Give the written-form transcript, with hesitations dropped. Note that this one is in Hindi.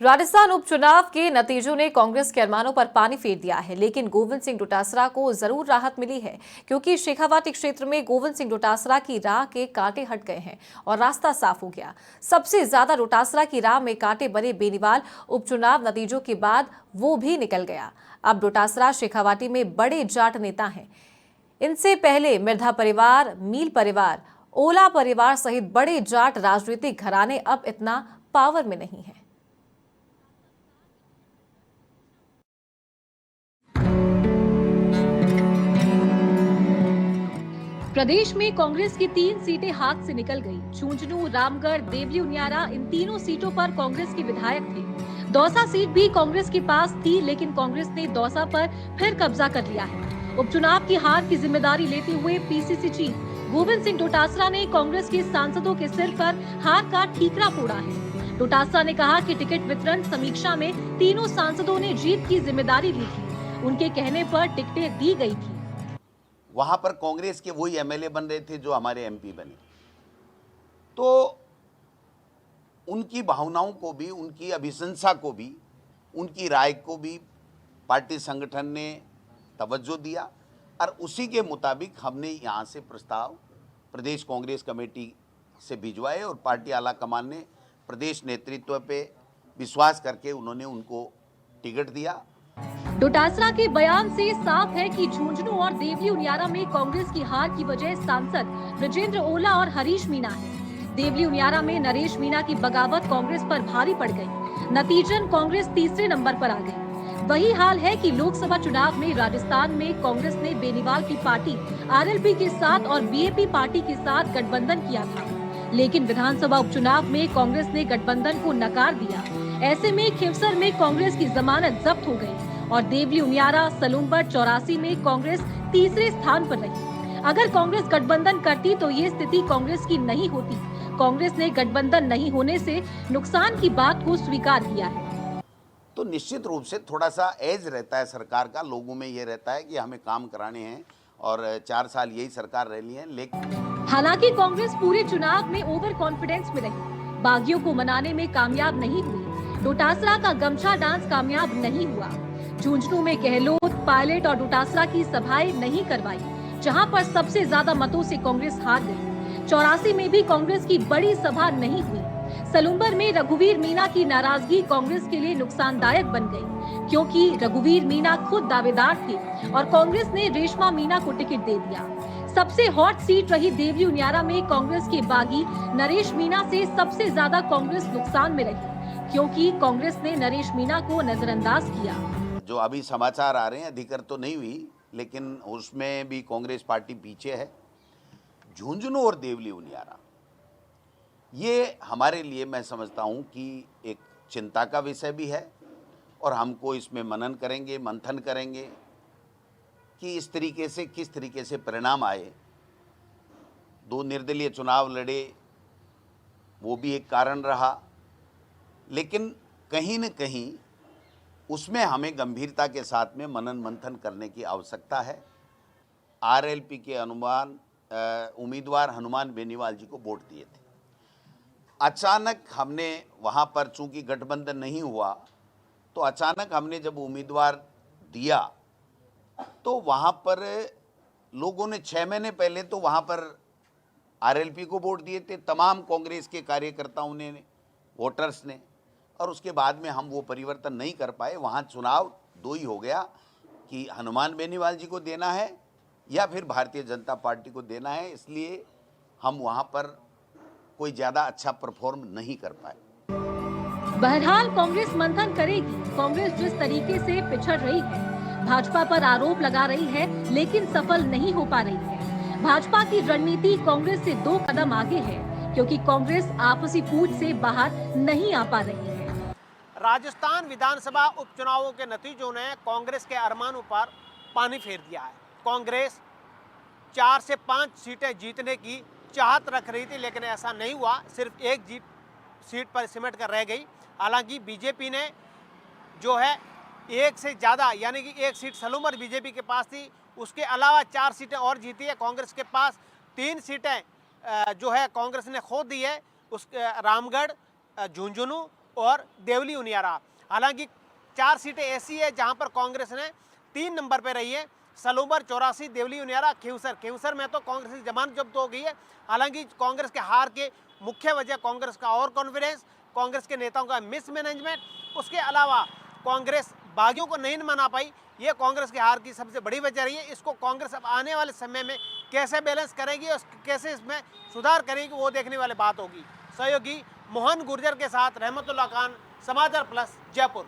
राजस्थान उपचुनाव के नतीजों ने कांग्रेस के अरमानों पर पानी फेर दिया है, लेकिन गोविंद सिंह डोटासरा को जरूर राहत मिली है, क्योंकि शेखावाटी क्षेत्र में गोविंद सिंह डोटासरा की राह के कांटे हट गए हैं और रास्ता साफ हो गया। सबसे ज्यादा डोटासरा की राह में कांटे बने बेनीवाल उपचुनाव नतीजों के बाद वो भी निकल गया। अब डोटासरा शेखावाटी में बड़े जाट नेता हैं। इनसे पहले मिर्धा परिवार, मील परिवार, ओला परिवार सहित बड़े जाट राजनीतिक घराने अब इतना पावर में नहीं है। प्रदेश में कांग्रेस की 3 सीटें हाथ से निकल गई। झुंझुनू, रामगढ़, देवली उनियारा, इन तीनों सीटों पर कांग्रेस के विधायक थे। दौसा सीट भी कांग्रेस के पास थी, लेकिन कांग्रेस ने दौसा पर फिर कब्जा कर लिया है। उपचुनाव की हार की जिम्मेदारी लेते हुए पीसीसी चीफ गोविंद सिंह डोटासरा ने कांग्रेस के सांसदों के सिर पर हार का ठीकरा फोड़ा है। डोटासरा ने कहा कि टिकट वितरण समीक्षा में तीनों सांसदों ने जीत की जिम्मेदारी ली थी। उनके कहने पर टिकटें दी गई थी। वहाँ पर कांग्रेस के वही एमएलए बन रहे थे जो हमारे एमपी बने, तो उनकी भावनाओं को भी, उनकी अभिशंसा को भी, उनकी राय को भी पार्टी संगठन ने तवज्जो दिया और उसी के मुताबिक हमने यहाँ से प्रस्ताव प्रदेश कांग्रेस कमेटी से भिजवाए और पार्टी आला कमान ने प्रदेश नेतृत्व पे विश्वास करके उन्होंने उनको टिकट दिया। डोटासरा के बयान से साफ है कि झुंझुनू और देवली उनियारा में कांग्रेस की हार की वजह सांसद ब्रजेंद्र ओला और हरीश मीणा है। देवली उनियारा में नरेश मीणा की बगावत कांग्रेस पर भारी पड़ गई। नतीजन कांग्रेस तीसरे नंबर पर आ गई। वही हाल है कि लोकसभा चुनाव में राजस्थान में कांग्रेस ने बेनीवाल की पार्टी आरएलपी के साथ और बीएपी पार्टी के साथ गठबंधन किया था, लेकिन विधानसभा उपचुनाव में कांग्रेस ने गठबंधन को नकार दिया। ऐसे में खिवसर में कांग्रेस की जमानत जब्त हो गई और देवली उनियारा, सलूम्बर, 84 में कांग्रेस तीसरे स्थान पर रही। अगर कांग्रेस गठबंधन करती तो ये स्थिति कांग्रेस की नहीं होती। कांग्रेस ने गठबंधन नहीं होने से नुकसान की बात को स्वीकार किया है। तो निश्चित रूप से थोड़ा सा एज रहता है सरकार का, लोगों में ये रहता है कि हमें काम कराने हैं और 4 साल यही सरकार रही है। लेकिन हालांकि कांग्रेस पूरे चुनाव में ओवर कॉन्फिडेंस में रही, बागियों को मनाने में कामयाब नहीं हुई। डोटासरा का गमछा डांस कामयाब नहीं हुआ। झुंझुनू में गहलोत, पायलट और डोटासरा की सभाएं नहीं करवाई, जहां पर सबसे ज्यादा मतों से कांग्रेस हार गई। 84 में भी कांग्रेस की बड़ी सभा नहीं हुई। सलूम्बर में रघुवीर मीणा की नाराजगी कांग्रेस के लिए नुकसानदायक बन गई, क्योंकि रघुवीर मीणा खुद दावेदार थे और कांग्रेस ने रेशमा मीणा को टिकट दे दिया। सबसे हॉट सीट रही देवली उनियारा में कांग्रेस के बागी नरेश मीणा से सबसे ज्यादा कांग्रेस नुकसान में रही, क्योंकि कांग्रेस ने नरेश मीणा को नजरअंदाज किया। जो अभी समाचार आ रहे हैं, अधिकृत तो नहीं हुई, लेकिन उसमें भी कांग्रेस पार्टी पीछे है। झुंझुनू और देवली उनियारा ये हमारे लिए, मैं समझता हूं कि एक चिंता का विषय भी है और हमको इसमें मनन करेंगे, मंथन करेंगे कि इस तरीके से किस तरीके से परिणाम आए। 2 निर्दलीय चुनाव लड़े, वो भी एक कारण रहा, लेकिन कहीं न कहीं उसमें हमें गंभीरता के साथ में मनन मंथन करने की आवश्यकता है। आरएलपी के उम्मीदवार हनुमान बेनीवाल जी को वोट दिए थे। अचानक हमने वहाँ पर, चूंकि गठबंधन नहीं हुआ, तो अचानक हमने जब उम्मीदवार दिया तो वहाँ पर लोगों ने 6 महीने पहले तो वहाँ पर आरएलपी को वोट दिए थे, तमाम कांग्रेस के कार्यकर्ताओं ने, वोटर्स ने, और उसके बाद में हम वो परिवर्तन नहीं कर पाए। वहाँ चुनाव 2 ही हो गया कि हनुमान बेनीवाल जी को देना है या फिर भारतीय जनता पार्टी को देना है, इसलिए हम वहाँ पर कोई ज़्यादा अच्छा परफॉर्म नहीं कर पाए। बहरहाल कांग्रेस मंथन करेगी। कांग्रेस जिस तरीके से पिछड़ रही है, भाजपा पर आरोप लगा रही है, लेकिन सफल नहीं हो पा रही है। भाजपा की रणनीति कांग्रेस से 2 कदम आगे है, क्योंकि कांग्रेस आपसी फूट से बाहर नहीं आ पा रही है। राजस्थान विधानसभा उपचुनावों के नतीजों ने कांग्रेस के अरमानों पर पानी फेर दिया है। कांग्रेस 4 से 5 सीटें जीतने की चाहत रख रही थी, लेकिन ऐसा नहीं हुआ। सिर्फ एक सीट पर सिमट कर रह गई। हालांकि बीजेपी ने जो है एक से ज़्यादा, यानी कि 1 सीट सलूम्बर बीजेपी के पास थी, उसके अलावा 4 सीटें और जीती है। कांग्रेस के पास 3 सीटें जो है कांग्रेस ने खो दी है। उस रामगढ़, झुंझुनू और देवली उनियारा। हालांकि 4 सीटें ऐसी है जहां पर कांग्रेस ने 3 नंबर पर रही है, सलूबर, 84, देवली उनियारा, खींवसर में तो कांग्रेस की जमानत जब्त हो गई है। हालांकि कांग्रेस के हार के मुख्य वजह कांग्रेस का ओवर कॉन्फिडेंस, कांग्रेस के नेताओं का मिसमैनेजमेंट, उसके अलावा कांग्रेस बागियों को नहीं मना पाई, ये कांग्रेस के हार की सबसे बड़ी वजह रही है। इसको कांग्रेस अब आने वाले समय में कैसे बैलेंस करेगी और कैसे इसमें सुधार करेगी, वो देखने वाली बात होगी। सहयोगी मोहन गुर्जर के साथ रहमतुल्लाह खान, समाचार प्लस, जयपुर।